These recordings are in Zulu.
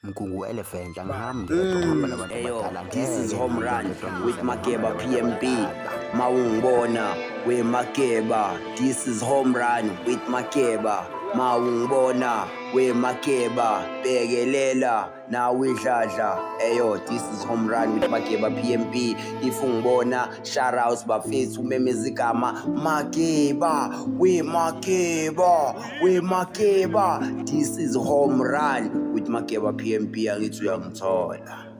Mgungu Elephant angihambi ngedwa ngihamba nabantu abadala This is ngeke Home ngihambe Run ngedwa with ngizama Makeba ngihamba nabantu PMP. abadala. Mawungibona we Makeba. This is Home Run with Makeba. Mawungibona we Makeba. Bekelela nawe idladla. Eyo, this is Home Run with Makeba PMP. If ungibona shout outs bafethu umemeza igama Makeba we Makeba we Makeba. This is Home Run with Makeba PMP. Angithi uyangithola.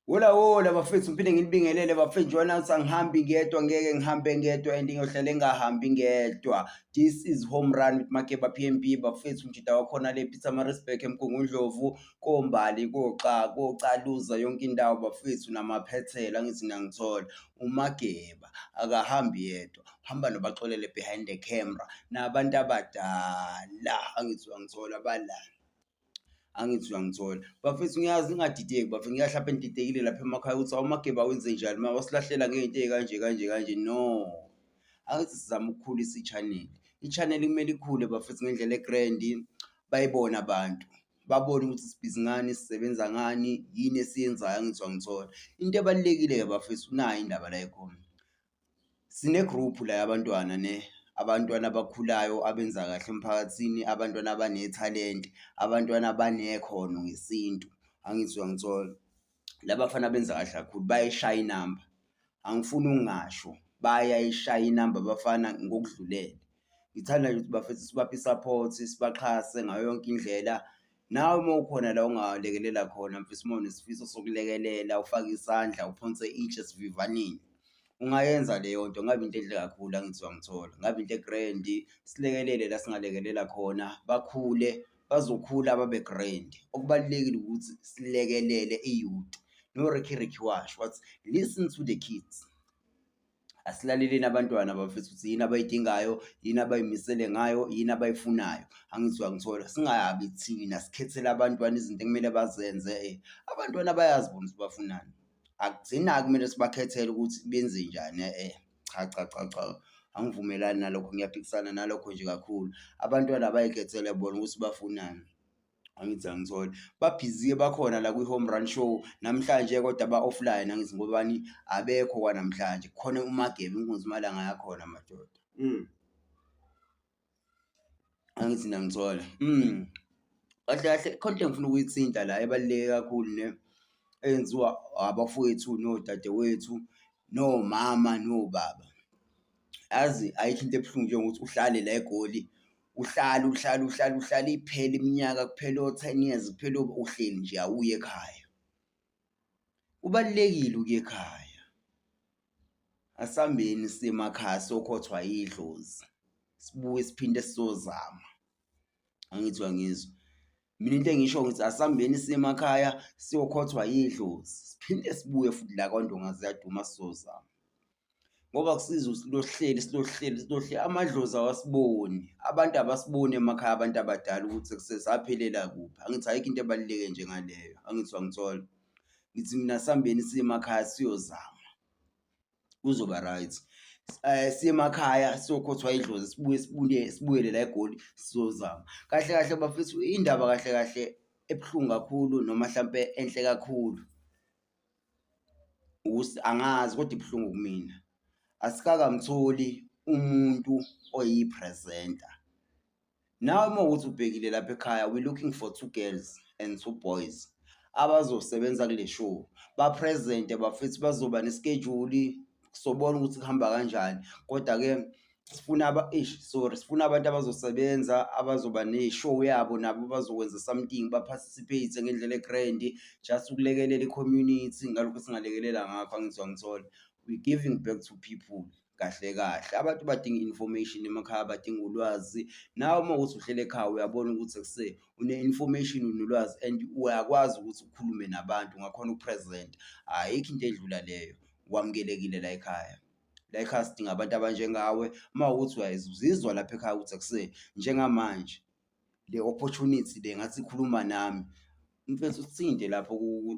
Wola bafethu ngiphinde ngilibingelele bafethu njona ukuthi angihambi ngedwa ngeke ngihambe ngedwa and ngiyohlale ngahambi ngedwa. This is Home Run with Makeba PMP bafethu mjida wakhona le Peter Marisburg eMgungundlovu kombali kocaluza yonke indawo bafethu namaphethela ngithi ngiyangithola. uMakeba akahambi yedwa hamba nobaxolele behind the camera nabantu abadala angithi uyangithola bala. Angithi uyangithola bafethu ngiyazi ngingadideki bafethu ngiyahlapha entidekile lapha emakhaya ukuthi awuMakeba wenze njani uma wasilahlela ngeinto ezikanje no angithi sizama ukukhulisa i-channel kumele ikhule bafethu ngendlela egrand bayibona abantu babone ukuthi sibhizi ngani sisebenza ngani yini esiyenzayo angithi uyangithola into ebalekile ke bafethu nayo indaba la ikhona sine group la yabantwana abantwana abakhulayo abenza kahle emphakathini abantwana abanethalent abantwana abanekhono ngesintu angithi uyangithola labafana benza kahle kakhulu bayishaya inamba angifuni ungasho bayayishaya inamba bafana ngokudlulele ngithanda ukuthi bafethu sibaphe support sibaxhase ngayo yonke indlela nawe uma ukhona la ungalekelela khona mfisi uma unesifiso sokulekelela ufake isandla uphonse itshe sivivaneni ungayenza leyo nto ngabe into enhle kakhulu angithi uyangithola ngabe into egrand silekelele la singalekelela khona bakhule bazokhula babe grand okubalekile ukuthi silekelele iyouth no Ricky Wash what listen to the kids asilaleleni abantwana bafethu ukuthi yini abayidingayo yini abayimisele ngayo yini abayifunayo angithi uyangithola singayabi thina sikhethela abantwana izinto ekumele bazenze abantwana bayazi bona ukuthi bafunani akuthina kumele sibakhethele ukuthi benze njani cha angivumelani nalokho ngiyaphikisana nalokho nje kakhulu abantwana bayikhethele bona ukuthi bafunani angithi angithola babhiziye bakhona la kwi-Home Run show namhlanje kodwa ba-offline angithi ngobani abekho kwanamhlanje khona uMageba inkunzi malanga yakhona madoda angithi ngiyangithola kahle content ngifuna ukuyithinta la ebaluleke kakhulu eyenziwa abafowethu nodadewethu nomama nobaba yazi ayikho into ebuhlungu njengokuthi uhlale la eGoli uhlala iphela iminyaka kuphela o10 years kuphela uhleli nje awuye ekhaya ubalekile ukuya ekhaya asambeni semakhaya sokhothwa idlozi sibuye siphinde sizozama angithi wangizwa mina into engisho ngithi asambeni semakhaya siyokhothwa idlozi siphinde sibuye futhi la kwaNdonga ziyaduma sizozama ngoba kusiza silohleli amadlozi awasiboni abantu abasiboni emakhaya abantu abadala ukuthi kusesaphelela kuphi angithi ayikho into ebaluleke njengaleyo angithi wangithola ngithi mina sambeni semakhaya siyozama kuzoba right siyemakhaya siyokhothwa idlozi sibuye la eGoli sizozama kahle bafethu indaba kahle ebuhlungu kakhulu noma mhlambe enhle kakhulu ukuthi angazi kodwa ibhlungu kumina asikakamtholi umuntu oyipresenter nawe uma uthi ubhekile lapha ekhaya we looking for 2 girls and 2 boys abazosebenza kule show bapresente bafethu bazoba neschedule sobona ukuthi kuhamba kanjani kodwa ke sifuna abantu abazosebenza abazoba neshow yabo nabo bazokwenza something baparticipate ngendlela egrand just ukulekelela icommunity ngalokho singalekelela ngakho angithi wangithola we giving back to people kahle abantu badinga information emakhaya badinga ulwazi nawe uma uthi uhlele ekhaya uyabona ukuthi une information unolwazi and uyakwazi ukuthi ukhulume nabantu ngakhona upresent ayikho into edlula leyo wamukelekile la ekhaya sidinga abantu abanjengawe uma ukuthi uyazizwa lapha ekhaya ukuthi njengamanje le opportunity le ngathi ikhuluma nami mfethu usithinte lapho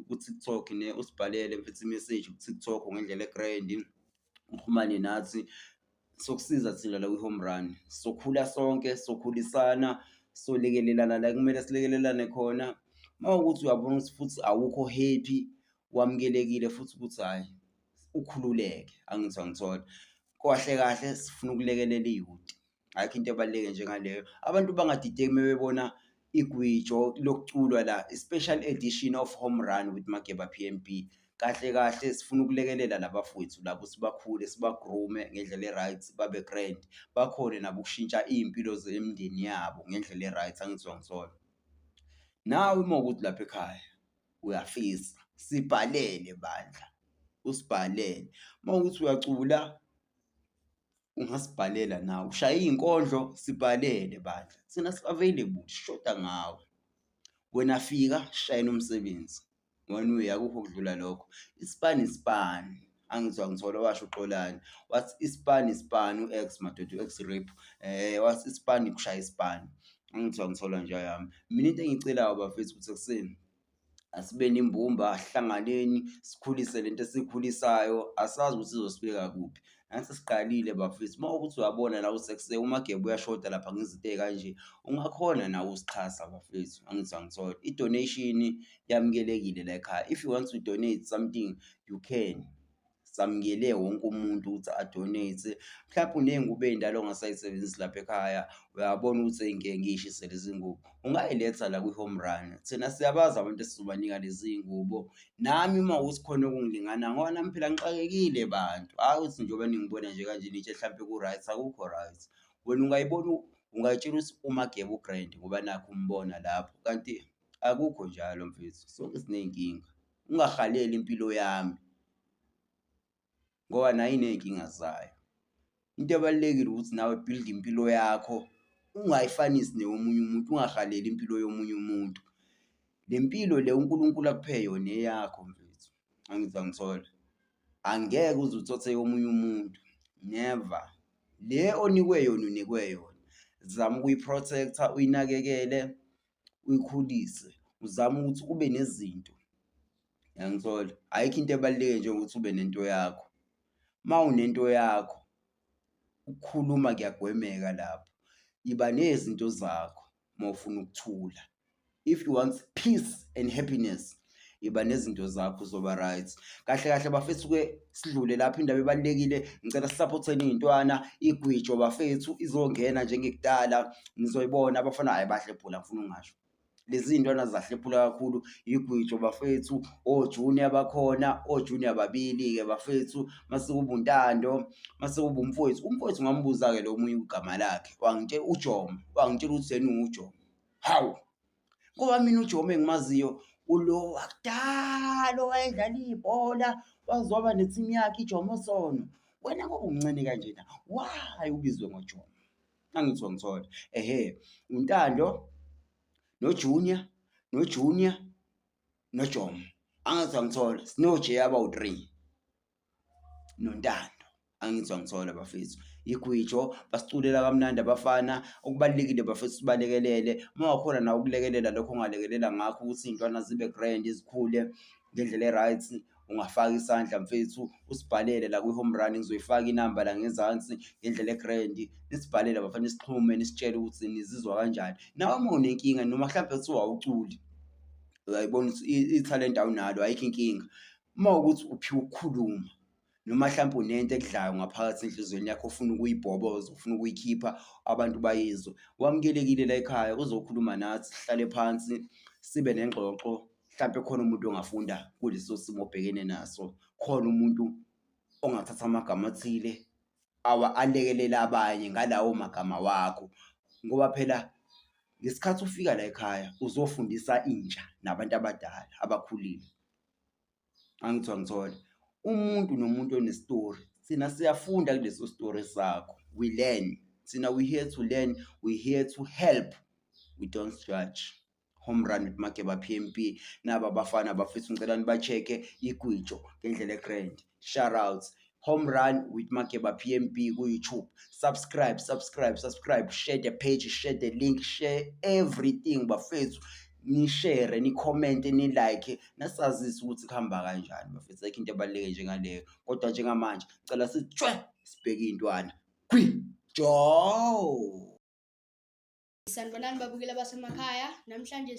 ku TikTok usibhalele mfethu imessage ku TikTok ngendlela egrand ukhulumane nathi sokusiza thina la kwi-Home Run sokhula sonke sokhulisana solekelelana la kumele silekelelane khona Mawukuthi uyabona ukuthi futhi awukho happy, wamukelekile futhi ukuthi hhayi ukhululeke, angithi angithola. Kahle kahle sifuna ukulekelela i-youth, ayikho into ebaluleke njengaleyo. Abantu bangadideki uma bebona igwijo lokuculwa la, i-special edition of Home Run with Makeba PMP. Kahle kahle sifuna ukulekelela labafowethu labo, sibakhule, sibagroome ngendlela e-right, babe grand, bakhone nabo ukushintsha iy'mpilo zemindeni yabo ngendlela e-right, angithi uyangithola. Nawe uma ukuthi lapha ekhaya uyafisa, sibhalele bandla, usibhalele. Uma ukuthi uyacula ungasibhalela nawe, ushaya iy'nkondlo, sibhalele bandla, thina si-available, sishoda ngawe. Wena fika shayina umsebenzi, one way, akukho okudlula lokho. Isipani isipani, angithi angithola, washo uXolani wathi isipani isipani, u-X madoda, u-X-Rap wathi isipani kushaya isipani, angithi angithola nje yami. Mina into engiyicelayo bafethu ukuthi ekuseni asibeni imbumba, sihlanganeni, sikhulise lento esiyikhulisayo, asazi ukuthi izosibeka kuphi. Nathi siqalile bafethu, uma ukuthi uyabona nawe usekuseni uMageba uyashoda lapha ngezinto ey'kanje, ungakhona nawe usixhasa bafethu, angithi angithola. I-donation yamukelekile la ekhaya. If you want to donate something, you can. Samukele wonke umuntu ukuthi adonate. Mhlawumbe uney'ngubo ey'ndala ongasay'sebenzisi lapha ekhaya, uyabona ukuthi ngeke ngiy'shise lezi ngubo, ungayiletha la kwi-Home Run. Thina siyabazi abantu esizobanika lezi ngubo. Nami uma ukuthi khona okungilingana, ngoba nami phela ngixakekile bantu, hhayi ukuthi njengoba ningibona nje kanje nitshe mhlawumbe ku-right, akukho right. Wena ungayibona, ungayitshela ukuthi uMageba u-grand ngoba nakhu umbona lapho, kanti akukho njalo mfethu, sonke siney'nkinga. Ungahaleli impilo yami ngoba nayo iney'nkinga zayo. Into ebalulekile ukuthi nawe build impilo yakho, ungayifanisi neyomunye umuntu, ungahaleli impilo yomunye umuntu. Le mpilo le uNkulunkulu akuphe yona eyakho mfethu, angithi angithola. Angeke uze uthothe yomunye umuntu, never. Le onikwe yona unikwe yona, zama ukuyi-protect-a, uyinakekele, uyikhulise, uzame ukuthi ube nezinto, uyangithola. Ayikho into ebaluleke njengokuthi ube nento yakho. Uma unento yakho, ukukhuluma kuyagwemeka lapho. Iba nezinto zakho uma ufuna ukuthula. If you want peace and happiness, iba nezinto zakho uzoba right. Kahle kahle bafethu-ke sidlule lapho, indaba ebalulekile, ngicela sisaphotheni iy'ntwana, igwijo bafethu izongena njengekudala, nizoyibona abafana hhayi bahlephula, ngifuna ungasho. Lezi iy'ntwana zahlephula kakhulu, igwijo bafethu, o-Junior bakhona, o-Junior babili-ke bafethu, mase kuba uNtando, mase kuba umfowethu. Umfowethu ngambuza-ke lo munye igama lakhe, wangitshela uJomo, wangitshela ukuthi yena unguJomo. Hawu, ngoba mina uJomo engimaziyo ulo wakudala owayedlala ibhola, waze waba nethimu yakhe iJomo Sono. Wena ngoba umncane kanjena, why ubizwe ngoJomo? Angithi wangithola. uNtando noJunior, noJomo, angithi wangithola. Sino-J abawu-3 noNtando, angithi wangithola bafethu. Igwijo basiculela kamnandi abafana, okubalulekile bafethu sibalekelele. Uma wakhona nawe ukulekelela lokho ongalekelela ngakho ukuthi iy'ntwana zibe grand, zikhule ngendlela e-right, ungafaka isandla mfethu, usibhalele la kwi-Home Run, ngizoyifaka inamba la ngezansi ngendlela e-grand. Nisibhalele bafana, nisixhume, nisitshele ukuthi nizizwa kanjani. Nawe uma unenkinga noma mhlawumbe kuthiwa awuculi, uyayibona ukuthi ithalente awunalo, ayikho inkinga. Uma ukuthi uphiwe ukukhuluma, noma mhlawumbe unento ekudlayo ngaphakathi enhlizweni yakho, ufuna ukuyibhoboza, ufuna ukuyikhipha abantu bayizwe, wamukelekile la ekhaya, uzokhuluma nathi, sihlale phansi, sibe nengxoxo. Mhlawumbe khona umuntu ongafunda kuleso simo obhekene naso, khona umuntu ongathatha amagama athile alekelela abanye ngalawo magama wakho, ngoba phela ngesikhathi ufika la ekhaya uzofundisa intsha nabantu abadala abakhulile, angithi wangithola. Umuntu nomuntu onestori, thina siyafunda kuleso story sakho, we learn. Thina we here to learn, we here to help, we don't judge. Home Run with Makeba PMP. Naba bafana bafethu ngicela niba-check-e igwijo ngendlela e-grand. Shout out Home Run with Makeba PMP ku-YouTube. Subscribe, share the page, share the link, share everything bafethu. Ni-share, ni-comment, ni-like, nasazise ukuthi kuhamba kanjani bafethu. Ayikho into ebaluleke njengaleyo, kodwa njengamanje cela sithi sibheke iy'ntwana kwijo. Sanibonani babukeli basemakhaya, namhlanje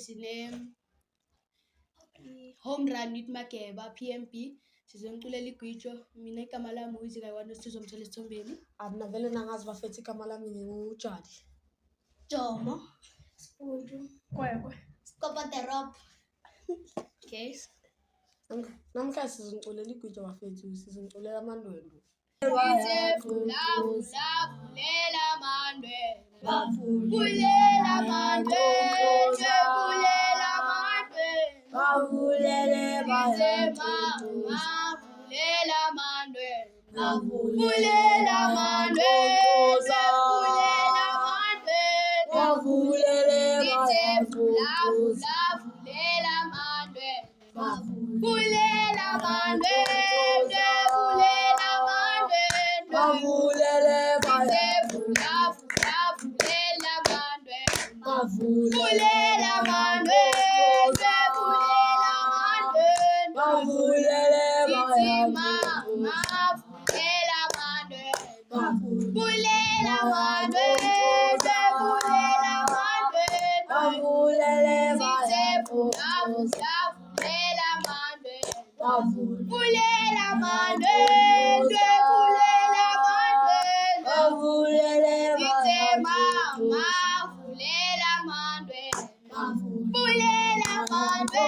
Home Run with Makeba, PMP. Sizongiculela igwijo. Mina igama lami uYizikayiwani Sizomthela Esithombeni. Mina vele nangazi bafethu igama lami ngingujali. Jomo, Spunju, Kwekwe. Scopa the Rob. Okay. Namhlanje sizongiculela igwijo bafethu, sizongiculela amandwendwe. Vulela mandwe. Vulela mandwe. Vulela mandwe. Bavulele Mama, vulela mandwe. Vulela mandwe. Vulela mandwe. bavulele Vulela mandwe. Vulela mandwe. Vulela mandwe. bavulele Vulela mandwe. bavulele Vulela mandwe. bavulele Mama, vulela mandwe. Vulela mandwe. Vulela mandwe. bavulele Vulela mandwe. bavulele Vulela mandwe. Vulela mandwe. bavulele Mama, vulela mandwe. Vulela mandwe.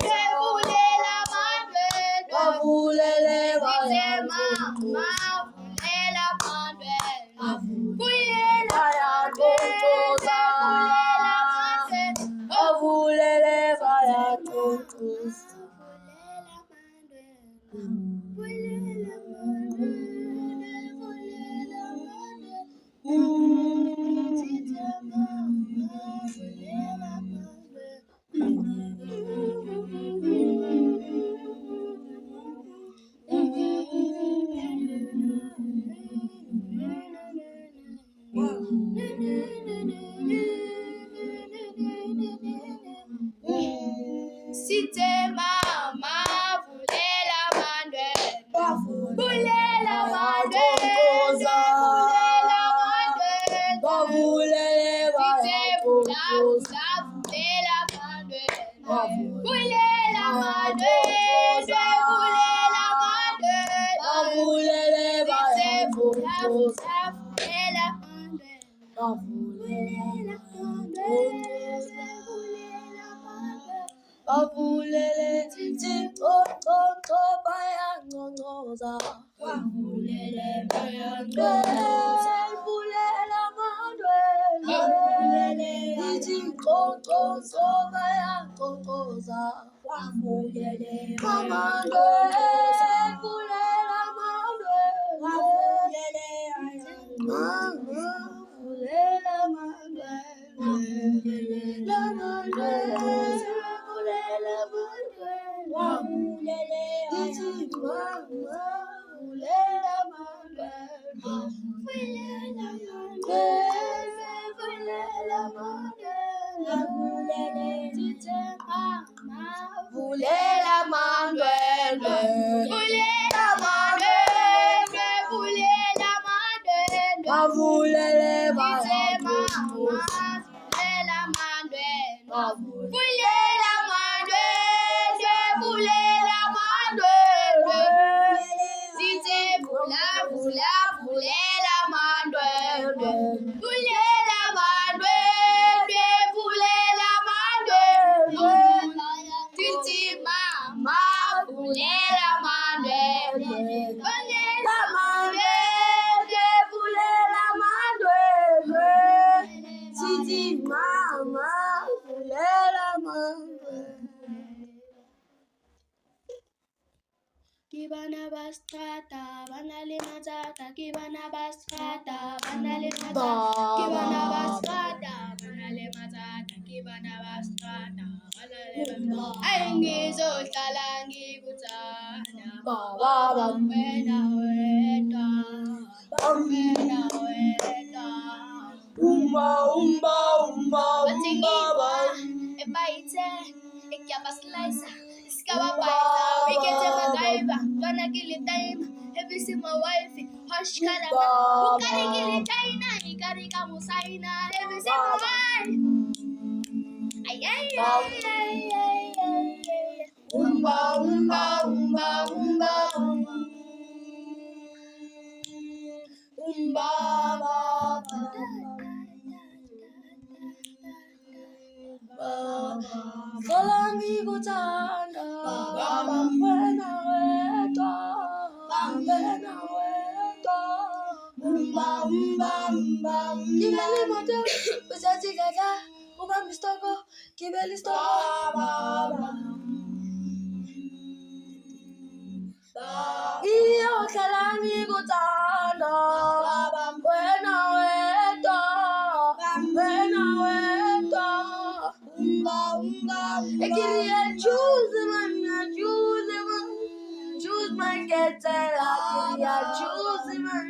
Vulela mandwe. bavulele Mama, vulela mandwe. Vulela mandwe. bavulele bayaxoxisa. Vulela mandwe. Vulela mandwe. Sithe mama vulela mandwe. Vulela mandwe. Vulela mandwe. bavulele bayaxoxisa. Vulela mandwe. Vulela mandwe. Vulela mandwe. bavulele bayaxoxisa. Vulela mandwe. bavulele Vulela mandwe. bavulele xoxo bayangqongqoza. Vulela Vulela mandwendwe. Izingqongqozo bayangqongqoza. Amandwe, vulela mandwendwe. Vulela mandwendwe. Vulela mandwendwe. Vulela mandwendwe. Izingqongqozo vulela mandwendwe. Vulela mandwendwe. Vulela mandwendwe. Vulela mandwendwe. Vulela mandwendwe. Bavulele Mama, vulela mandwendwe. Vulela mandwendwe. Vulela mandwendwe. Vulela mandwendwe. Vulela mandwendwe. Vulela mandwendwe. Mama, vulela mandwendwe. Vulela mandwendwe. vulela mandwendwe. Sithi mama vulela mandwendwe. Kibana bastrata, banale mazata, kibana bastrata, banale mazata, kibana bastrata, banale mazata, kibana bastrata, banale mazata. Ayingizohlala ngikuthanda, Baba wena wedwa, wena wedwa. Bathi ngibwa, ebayithe, ekyaba slicer. Skawabaiza, wikete magaiva, wana kili time, heavy si my wife, hush kalama, ukari kili china, ikari kamusaina, heavy si my wife. Ay ay ay ay ay ay ay. Solangi kuthanda wena wedwa wena wedwa Kibeli moto uzazi gaga ubambi stoko kibeli stoko Iyo solangi kuthanda wena wedwa Ekiriya choose man, choose my ketela. Ekiriya choose man,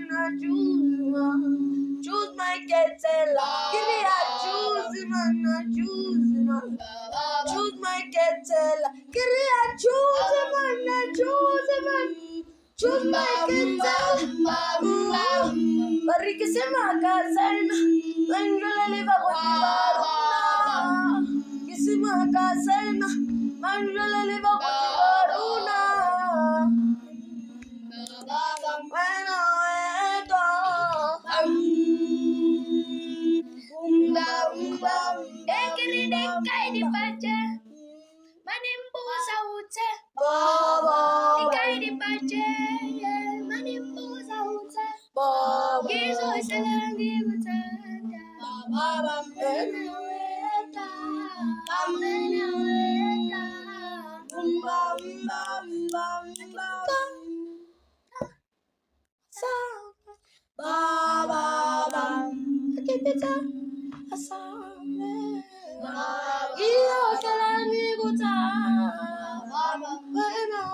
choose my ketela. Ekiriya choose man, choose my ketela. Ekiriya choose man, choose my ketela. Bariki se magazine, manjola liva kwa Makasena, manjola liva kubaruna. Wena weto, Ekiri dekai di pace, manimbu saute. Dekai di pace, manimbu saute. Gizo selangi kutanda. Wena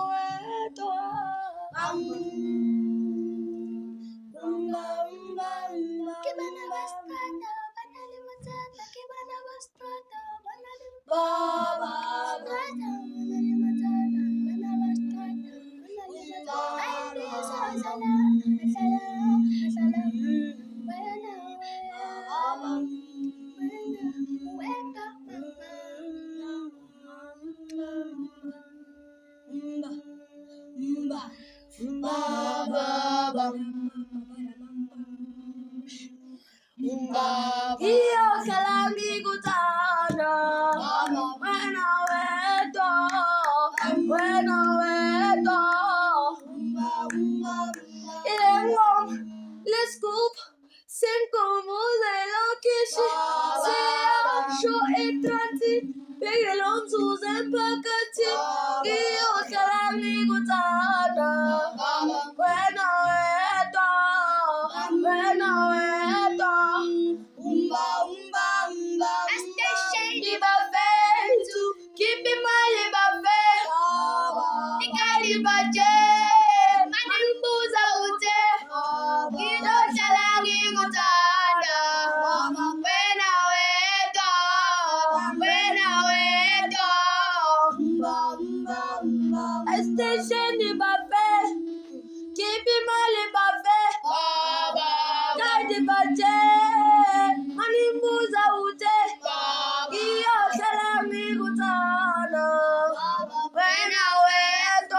weta. Iyo salangi kuthanda wena wedwa Ilengoma lescoop senkomuze lokishi siyasho etransit Begelo mzuzu empakathi Iyo salangi kuthanda wena wedwa Station di buffet, keep him all in buffet. Guide budget, money moves out. Iyo salami kutana, when I went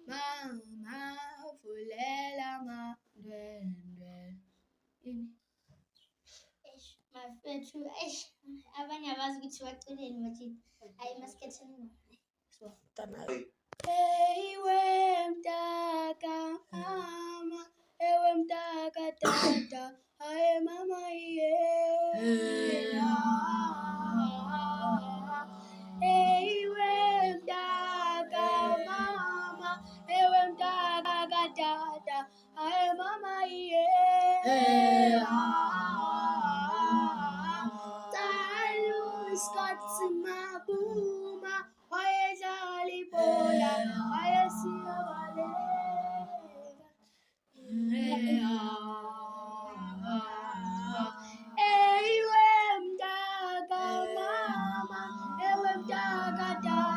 Mama fulela ngandwendwe. Mafethu abanye abazi ukuthi baculeni bathi hayi masiketheni Ewe mtaka mama, ewe mtaka tata, aye mama iye. Ewe mtaka mama, ewe mtaka tata, aye mama iye. Scott Mabuma, oye jali bola, oye siya ewe mtaka mama, ewe mtaka tata.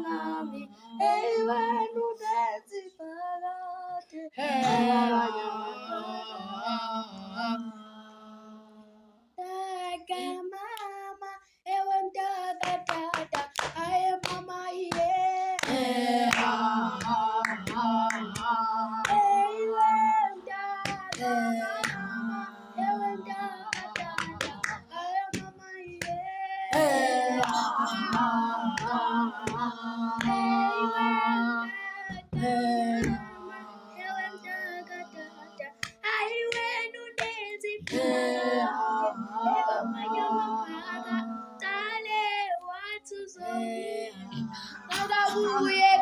ngami ewe nunenzi phakade Taka mama ewe mtaka tata aye mama yeah ewe mtaka mama ewe mtaka tata aye mama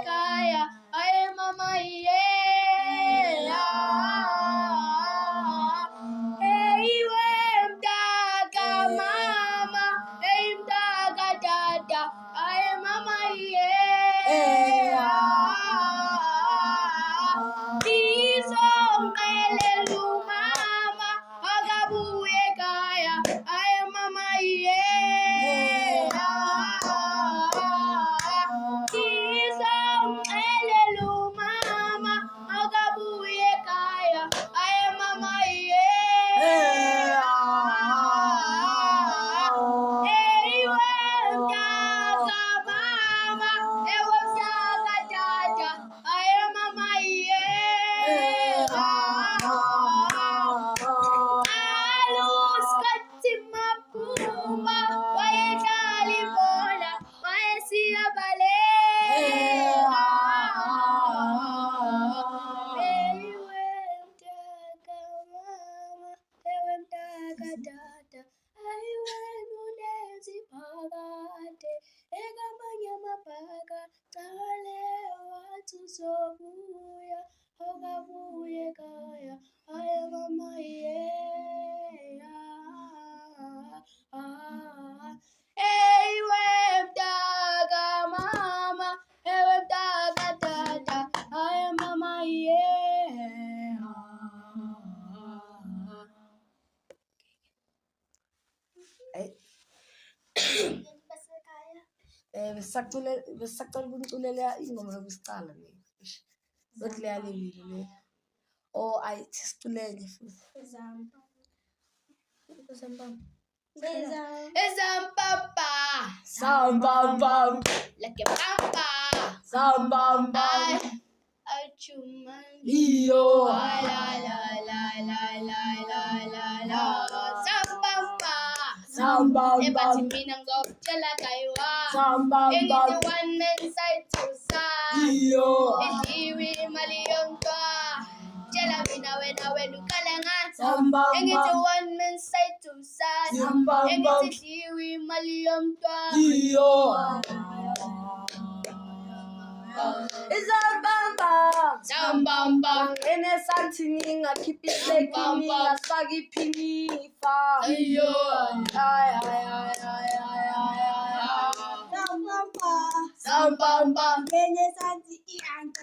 Kaya, aye mama yeah. Ewe mtaka mama, mtaka dada, aye mama yeah. Izongelelu mama, akabuye kaya, aye mama yeah. Izongelelu mama, akabuye kaya, aye mama yeah. Ewe mtaka mama, ewe mtaka dada, aye mama yeah. Aluskati mapumba, wayekali bola, wayesiya bale. Ewe mtaka mama, ewe mtaka dada, ayiwe nunenzi phakade ekamanye amabhaka cale wathi uzobuya akabuye kaya aye mama yeah. Ewe mtaka mama, ewe mtaka dada, aye mama yeah. Besisacela ukunculela ingoma yokusicala le. Lothi leyalevile le. Oh ayithi siculele futhi. Ezampapa, Sambam like a papa. sambam Achuman. iyo La la la la la la la. Sambamba. sambam Ebati mina ngokutshela kayiwa. sambam Engithi one man side to side. iyo Idliwe imali yomntwa. Tshela mina wena ukhala ngani. sambam Engithi one man side to side. Sambamba. Engithi idliwe imali yomntwa. iyo Izambamba Sambamba. enesantini ngakhiphi ihlekini ngasifaki iphinifa Ayo. ay Sambamba Sambamba. enesanti ianka